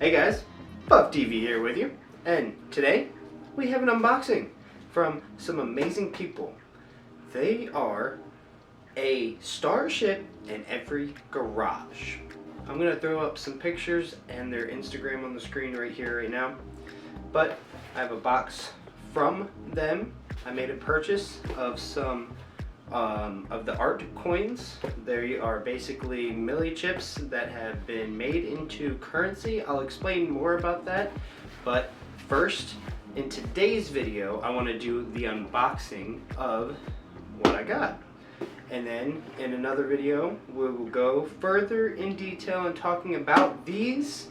Hey guys, Buff TV here with you, and today we have an unboxing from some amazing people. They are a starship in every garage. I'm gonna throw up some pictures and their Instagram on the screen right here, right now. But I have a box from them. I made a purchase of some of the art coins. They are basically milli chips that have been made into currency. I'll explain more about that, but first, in today's video, I want to do the unboxing of what I got. And then in another video, we will go further in detail in talking about these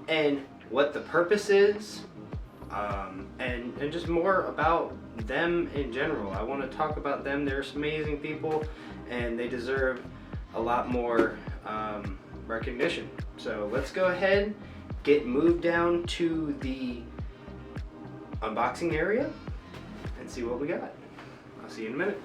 and what the purpose is, and just more about them in general. I want to talk about them. They're amazing people and they deserve a lot more recognition. So let's go ahead, get moved down to the unboxing area and see what we got. I'll see you in a minute.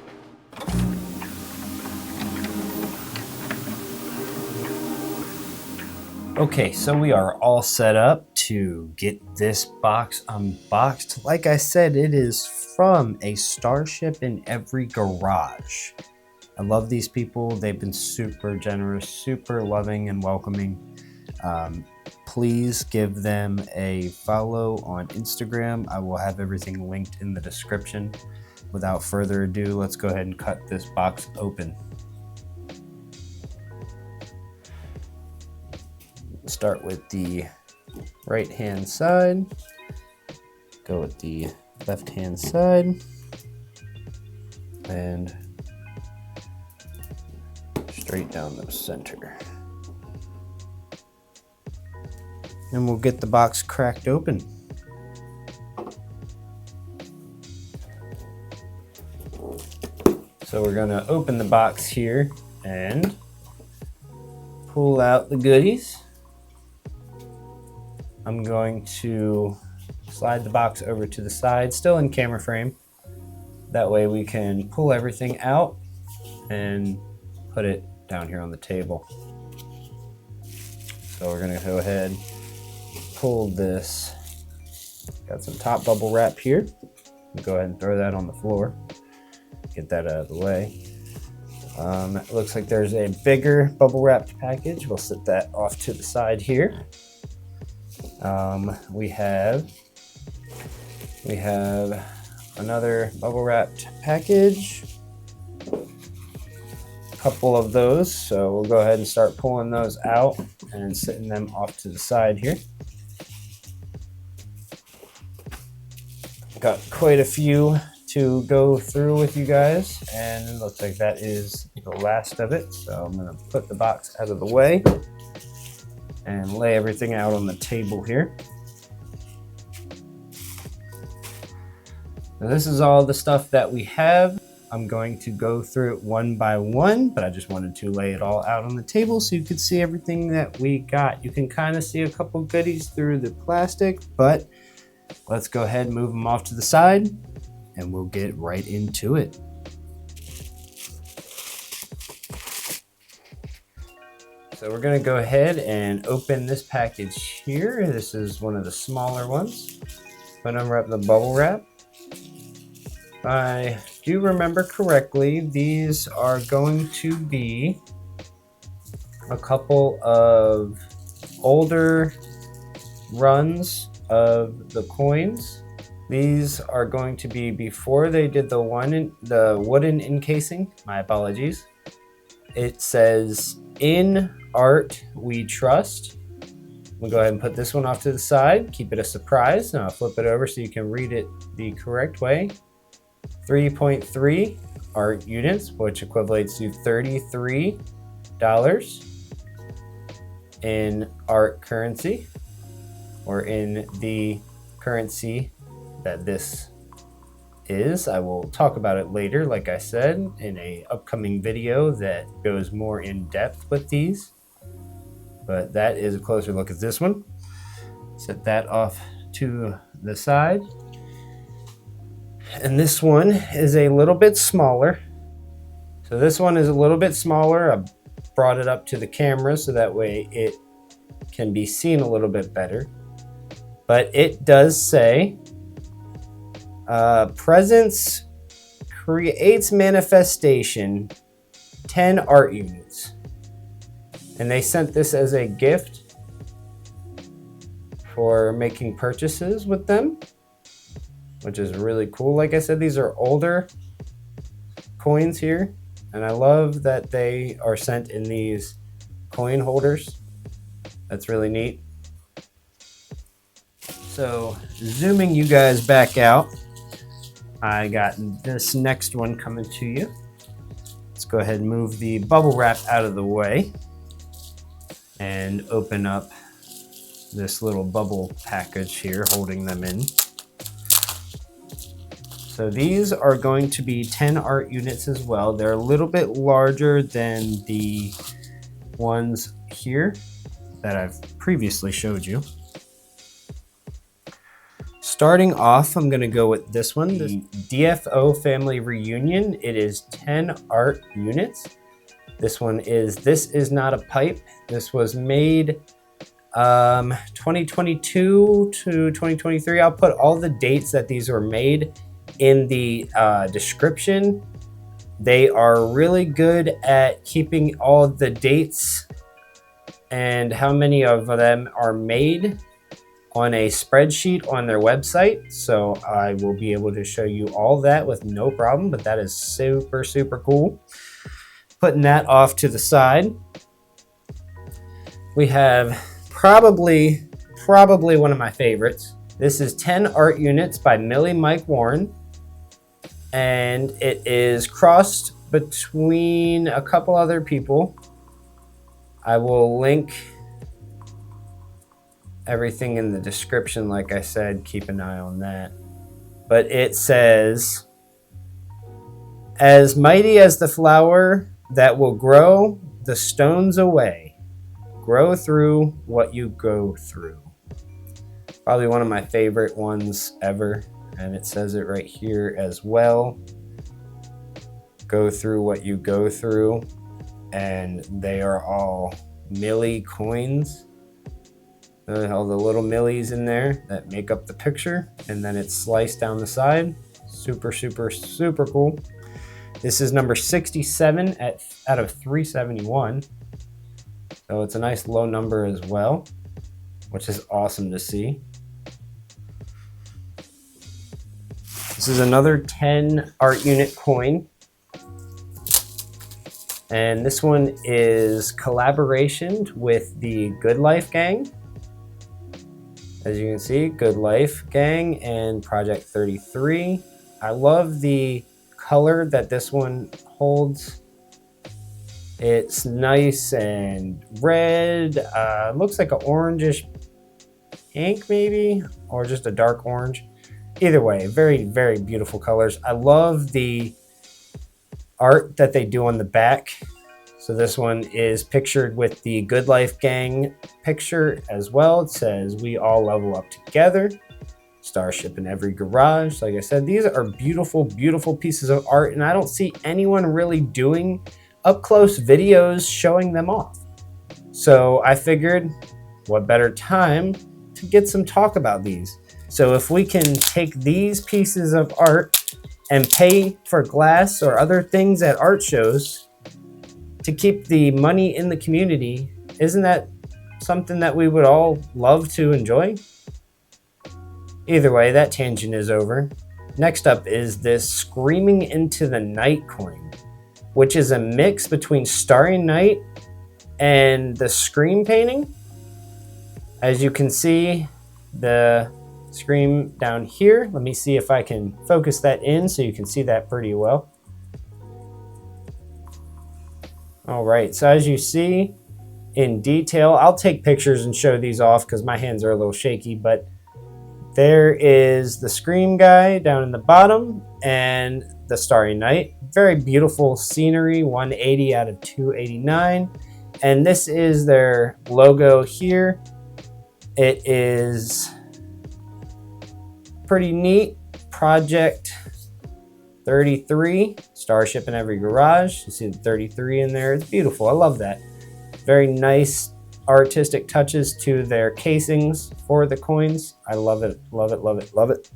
Okay, so we are all set up to get this box unboxed. Like I said, it is from a Starship in Every Garage. I love these people. They've been super generous, super loving and welcoming. Please give them a follow on Instagram. I will have everything linked in the description. Without further ado, let's go ahead and cut this box open. Start with the right hand side, go with the left hand side, and straight down the center. And we'll get the box cracked open. So we're gonna open the box here and pull out the goodies. I'm going to slide the box over to the side, still in camera frame. That way we can pull everything out and put it down here on the table. So we're gonna go ahead, pull this. Got some top bubble wrap here. Go ahead and throw that on the floor. Get that out of the way. It looks like there's a bigger bubble wrapped package. We'll set that off to the side here. We have another bubble wrapped package, a couple of those, so we'll go ahead and start pulling those out and setting them off to the side here. Got quite a few to go through with you guys, and it looks like that is the last of it, so I'm going to put the box out of the way and lay everything out on the table here. Now this is all the stuff that we have. I'm going to go through it one by one, but I just wanted to lay it all out on the table so you could see everything that we got. You can kind of see a couple goodies through the plastic, but let's go ahead and move them off to the side and we'll get right into it. So we're gonna go ahead and open this package here. This is one of the smaller ones. But unwrap the bubble wrap. If I do remember correctly, these are going to be a couple of older runs of the coins. These are going to be before they did the wooden encasing. My apologies. It says, "In art we trust." We'll go ahead and put this one off to the side, keep it a surprise. Now I'll flip it over so you can read it the correct way. 3.3 art units, which equates to $33 in art currency, or in the currency that this is. I will talk about it later, like I said, in a upcoming video that goes more in depth with these. But that is a closer look at this one. Set that off to the side. And this one is a little bit smaller. So this one is a little bit smaller. I brought it up to the camera so that way it can be seen a little bit better. But it does say, presence creates manifestation, 10 art units. And they sent this as a gift for making purchases with them, which is really cool. Like I said, these are older coins here, and I love that they are sent in these coin holders. That's really neat. So zooming you guys back out, I got this next one coming to you. Let's go ahead and move the bubble wrap out of the way and open up this little bubble package here holding them in. So these are going to be 10 art units as well. They're a little bit larger than the ones here that I've previously showed you. Starting off, I'm going to go with this one, the DFO Family Reunion. It is 10 art units. This one is This Is Not a Pipe. This was made 2022 to 2023. I'll put all the dates that these were made in the description. They are really good at keeping all the dates and how many of them are made on a spreadsheet on their website. So I will be able to show you all that with no problem, but that is super, super cool. Putting that off to the side, we have probably one of my favorites. This is 10 art units by Millie Mike Warren, and it is crossed between a couple other people. I will link everything in the description. Like I said, keep an eye on that. But it says, as mighty as the flower that will grow the stones away, grow through what you go through. Probably one of my favorite ones ever. And it says it right here as well. Go through what you go through. And they are all Millie coins. All the little millies in there that make up the picture, and then it's sliced down the side. Super, super, super cool. This is number 67 out of 371. So it's a nice low number as well, which is awesome to see. This is another 10 art unit coin. And this one is collaboration with the Good Life Gang. As you can see, Good Life Gang and Project 33. I love the color that this one holds. It's nice and red. Looks like an orangish pink maybe, or just a dark orange. Either way, very, very beautiful colors. I love the art that they do on the back. So this one is pictured with the Good Life Gang picture as well. It says, we all level up together. Starship in every garage. Like I said, these are beautiful, beautiful pieces of art, and I don't see anyone really doing up close videos showing them off. So I figured, what better time to get some talk about these. So if we can take these pieces of art and pay for glass or other things at art shows to keep the money in the community, isn't that something that we would all love to enjoy? Either way, that tangent is over. Next up is this Screaming into the Night coin, which is a mix between Starry Night and the Scream painting. As you can see, the Scream down here. Let me see if I can focus that in so you can see that pretty well. All right, so as you see in detail, I'll take pictures and show these off because my hands are a little shaky, but there is the Scream guy down in the bottom and the Starry Night. Very beautiful scenery, 180 out of 289. And this is their logo here. It is pretty neat. Project 33, Starship in every garage. You see the 33 in there. It's beautiful. I love that. Very nice artistic touches to their casings for the coins. I love it, love it, love it, love it.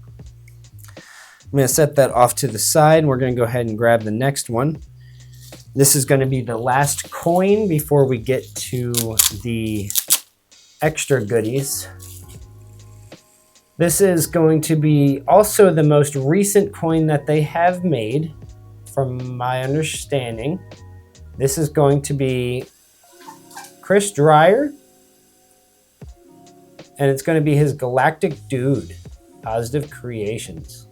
I'm going to set that off to the side. We're going to go ahead and grab the next one. This is going to be the last coin before we get to the extra goodies. This is going to be also the most recent coin that they have made, from my understanding. This is going to be Chris Dreyer, and it's going to be his Galactic Dude, Positive Creations.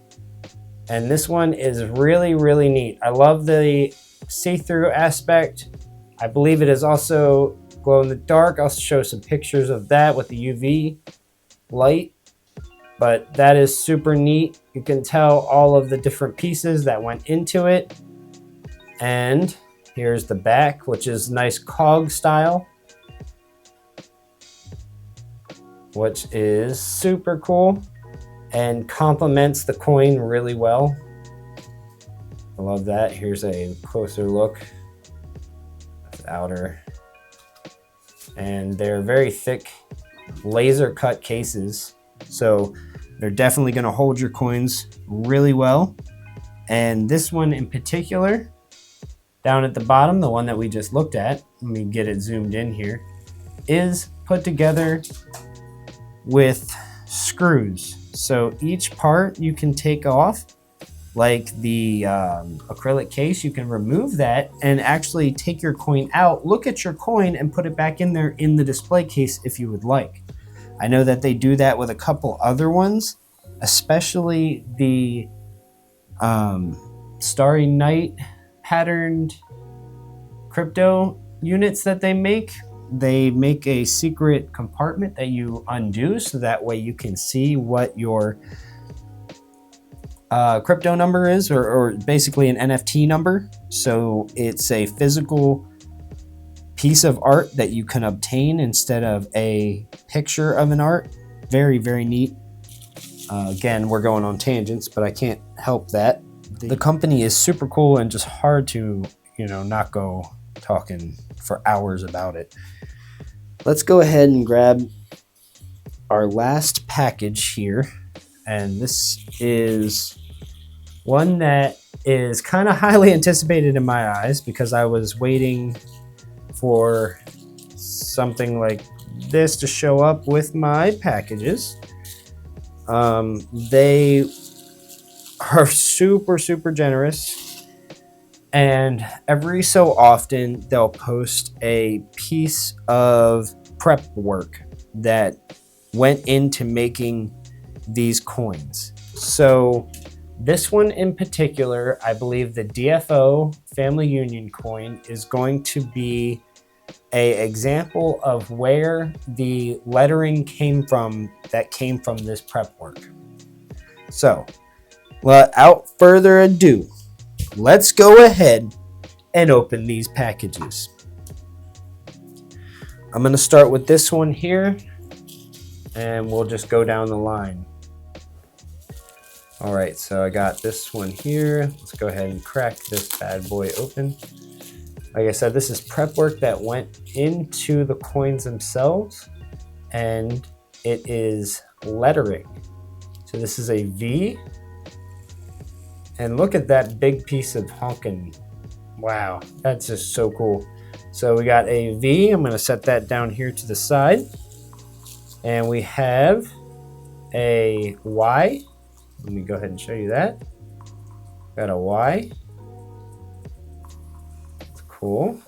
And this one is really, really neat. I love the see-through aspect. I believe it is also glow in the dark. I'll show some pictures of that with the UV light, but that is super neat. You can tell all of the different pieces that went into it. And here's the back, which is nice cog style, which is super cool and complements the coin really well. I love that. Here's a closer look at the outer. And they're very thick laser cut cases, so they're definitely going to hold your coins really well. And this one in particular, down at the bottom, the one that we just looked at, let me get it zoomed in here, is put together with screws. So each part you can take off, like the acrylic case, you can remove that and actually take your coin out, look at your coin, and put it back in there in the display case if you would like. I know that they do that with a couple other ones, especially the Starry Night patterned crypto units that they make. They make a secret compartment that you undo, so that way you can see what your crypto number is, or basically an NFT number. So it's a physical piece of art that you can obtain instead of a picture of an art. Very, very neat. Again, we're going on tangents, but I can't help that. The company is super cool and just hard to, not go talking for hours about it. Let's go ahead and grab our last package here. And this is one that is kind of highly anticipated in my eyes, because I was waiting for something like this to show up with my packages. They are super, super generous, and every so often they'll post a piece of prep work that went into making these coins. So this one in particular, I believe the DFO Family Union coin is going to be an example of where the lettering came from that came from this prep work. So without further ado, let's go ahead and open these packages. I'm going to start with this one here, and we'll just go down the line. All right, so I got this one here. Let's go ahead and crack this bad boy open. Like I said, this is prep work that went into the coins themselves, and it is lettering. So this is a V, and look at that big piece of honkin'. Wow, that's just so cool. So we got a V. I'm gonna set that down here to the side. And we have a Y. Let me go ahead and show you that. Got a Y. It's cool.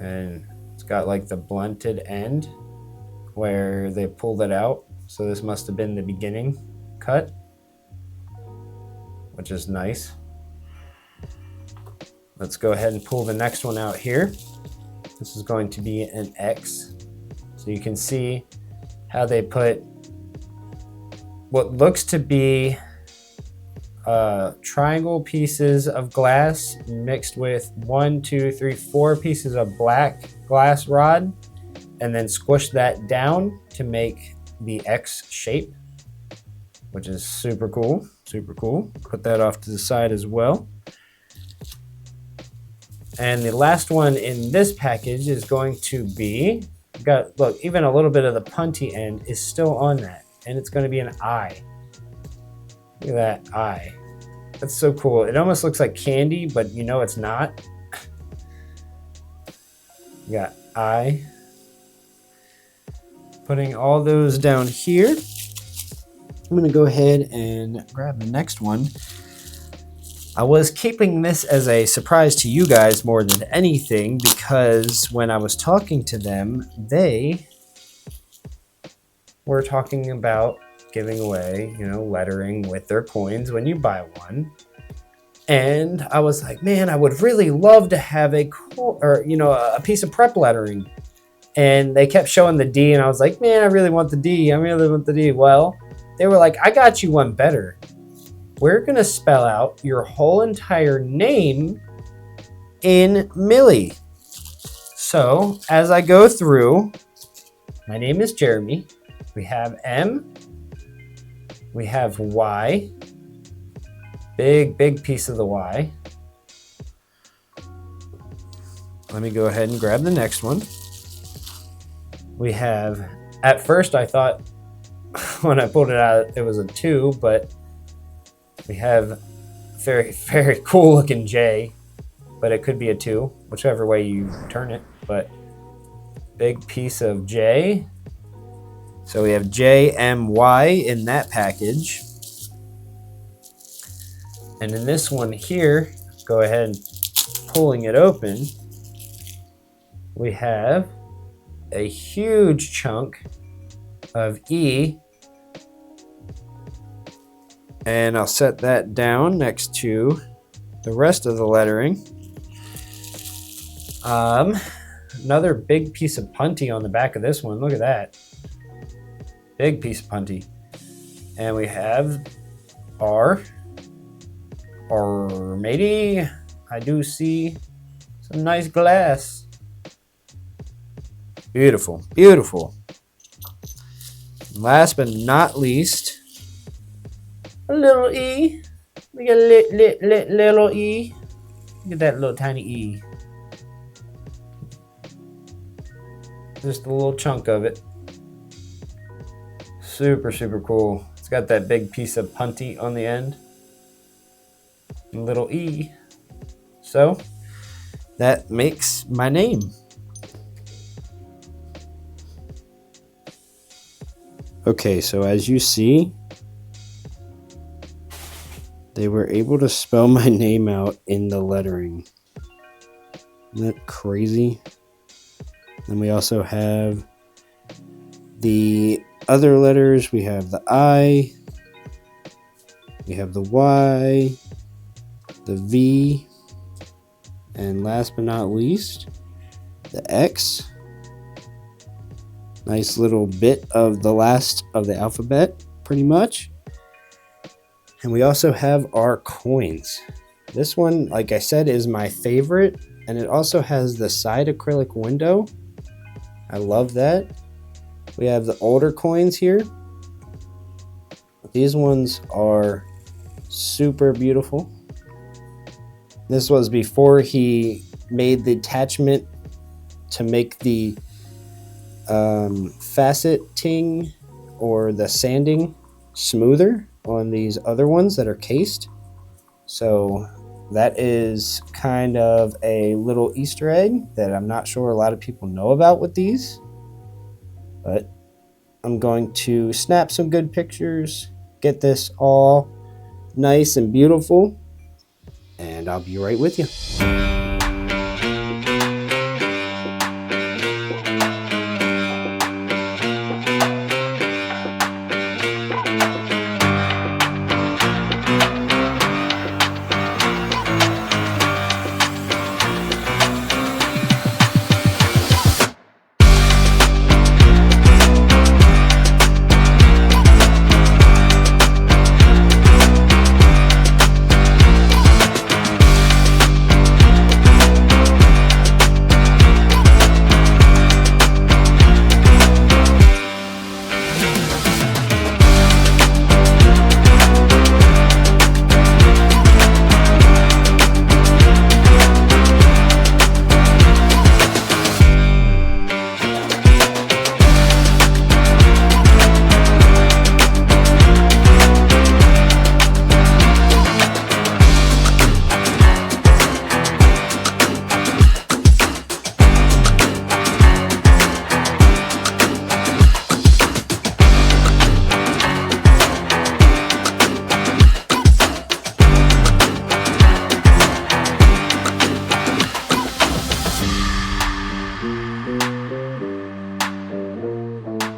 And it's got like the blunted end where they pulled it out. So this must have been the beginning cut, which is nice. Let's go ahead and pull the next one out here. This is going to be an X. So you can see how they put what looks to be triangle pieces of glass mixed with 1, 2, 3, 4 pieces of black glass rod, and then squish that down to make the X shape, which is super cool, super cool. Put that off to the side as well. And the last one in this package is going to be got, look, even a little bit of the punty end is still on that. And it's going to be an eye. Look at that eye. That's so cool. It almost looks like candy, but you know it's not. You got eye. Putting all those down here. I'm going to go ahead and grab the next one. I was keeping this as a surprise to you guys more than anything because when I was talking to them, they were talking about giving away, you know, lettering with their coins when you buy one. And I was like, man, I would really love to have a piece of prep lettering. And they kept showing the D, and I was like, man, I really want the D. I really want the D. Well, they were like, I got you one better. We're going to spell out your whole entire name in milli. So as I go through, my name is Jeremy. We have M. We have Y. Big piece of the Y. Let me go ahead and grab the next one. We have, at first I thought when I pulled it out, it was a 2, but we have very cool looking J, but it could be a 2, whichever way you turn it, but big piece of J. So we have JMY in that package. And in this one here, go ahead and pulling it open, we have a huge chunk of E, and I'll set that down next to the rest of the lettering. Another big piece of punty on the back of this one. Look at that. Big piece of punty. And we have R, or maybe I do see some nice glass. Beautiful, beautiful. Last but not least, a little E. We got a little E. Look at that little tiny E. Just a little chunk of it. Super cool. It's got that big piece of punty on the end. A little E. So that makes my name. Okay, so as you see, they were able to spell my name out in the lettering. Isn't that crazy? Then we also have the other letters. We have the I, we have the Y, the V, and last but not least, the X. Nice little bit of the last of the alphabet, pretty much. And we also have our coins. This one, like I said, is my favorite, and it also has the side acrylic window. I love that. We have the older coins here. These ones are super beautiful. This was before he made the attachment to make the faceting or the sanding smoother on these other ones that are cased. So that is kind of a little Easter egg that I'm not sure a lot of people know about with these, but I'm going to snap some good pictures, get this all nice and beautiful, and I'll be right with you.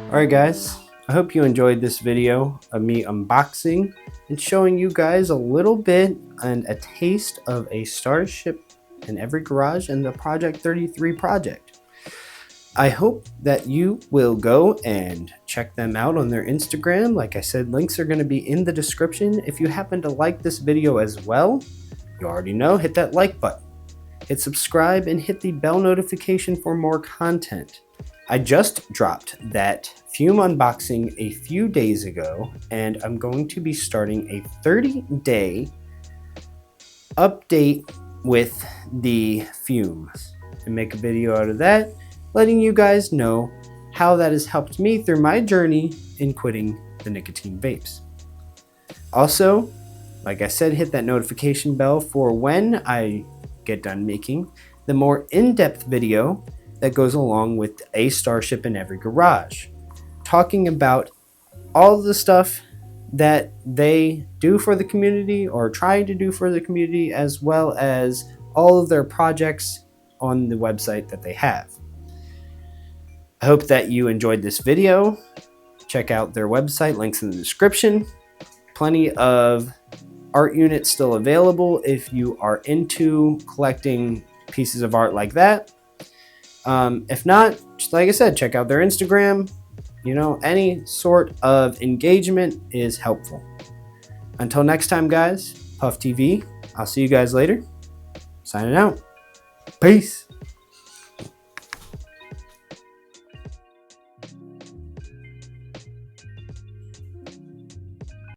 Alright guys, I hope you enjoyed this video of me unboxing and showing you guys a little bit and a taste of a Starship in Every Garage and the Project 33 project. I hope that you will go and check them out on their Instagram. Like I said, links are going to be in the description. If you happen to like this video as well, you already know, hit that like button. Hit subscribe and hit the bell notification for more content. I just dropped that Fume unboxing a few days ago, and I'm going to be starting a 30-day update with the Fumes and make a video out of that, letting you guys know how that has helped me through my journey in quitting the nicotine vapes. Also, like I said, hit that notification bell for when I get done making the more in-depth video that goes along with a Starship in Every Garage, talking about all the stuff that they do for the community or trying to do for the community, as well as all of their projects on the website that they have. I hope that you enjoyed this video. Check out their website, links in the description. Plenty of art units still available if you are into collecting pieces of art like that. If not, just like I said, check out their Instagram. You know, any sort of engagement is helpful. Until next time, guys, Puff TV, I'll see you guys later. Signing out. Peace.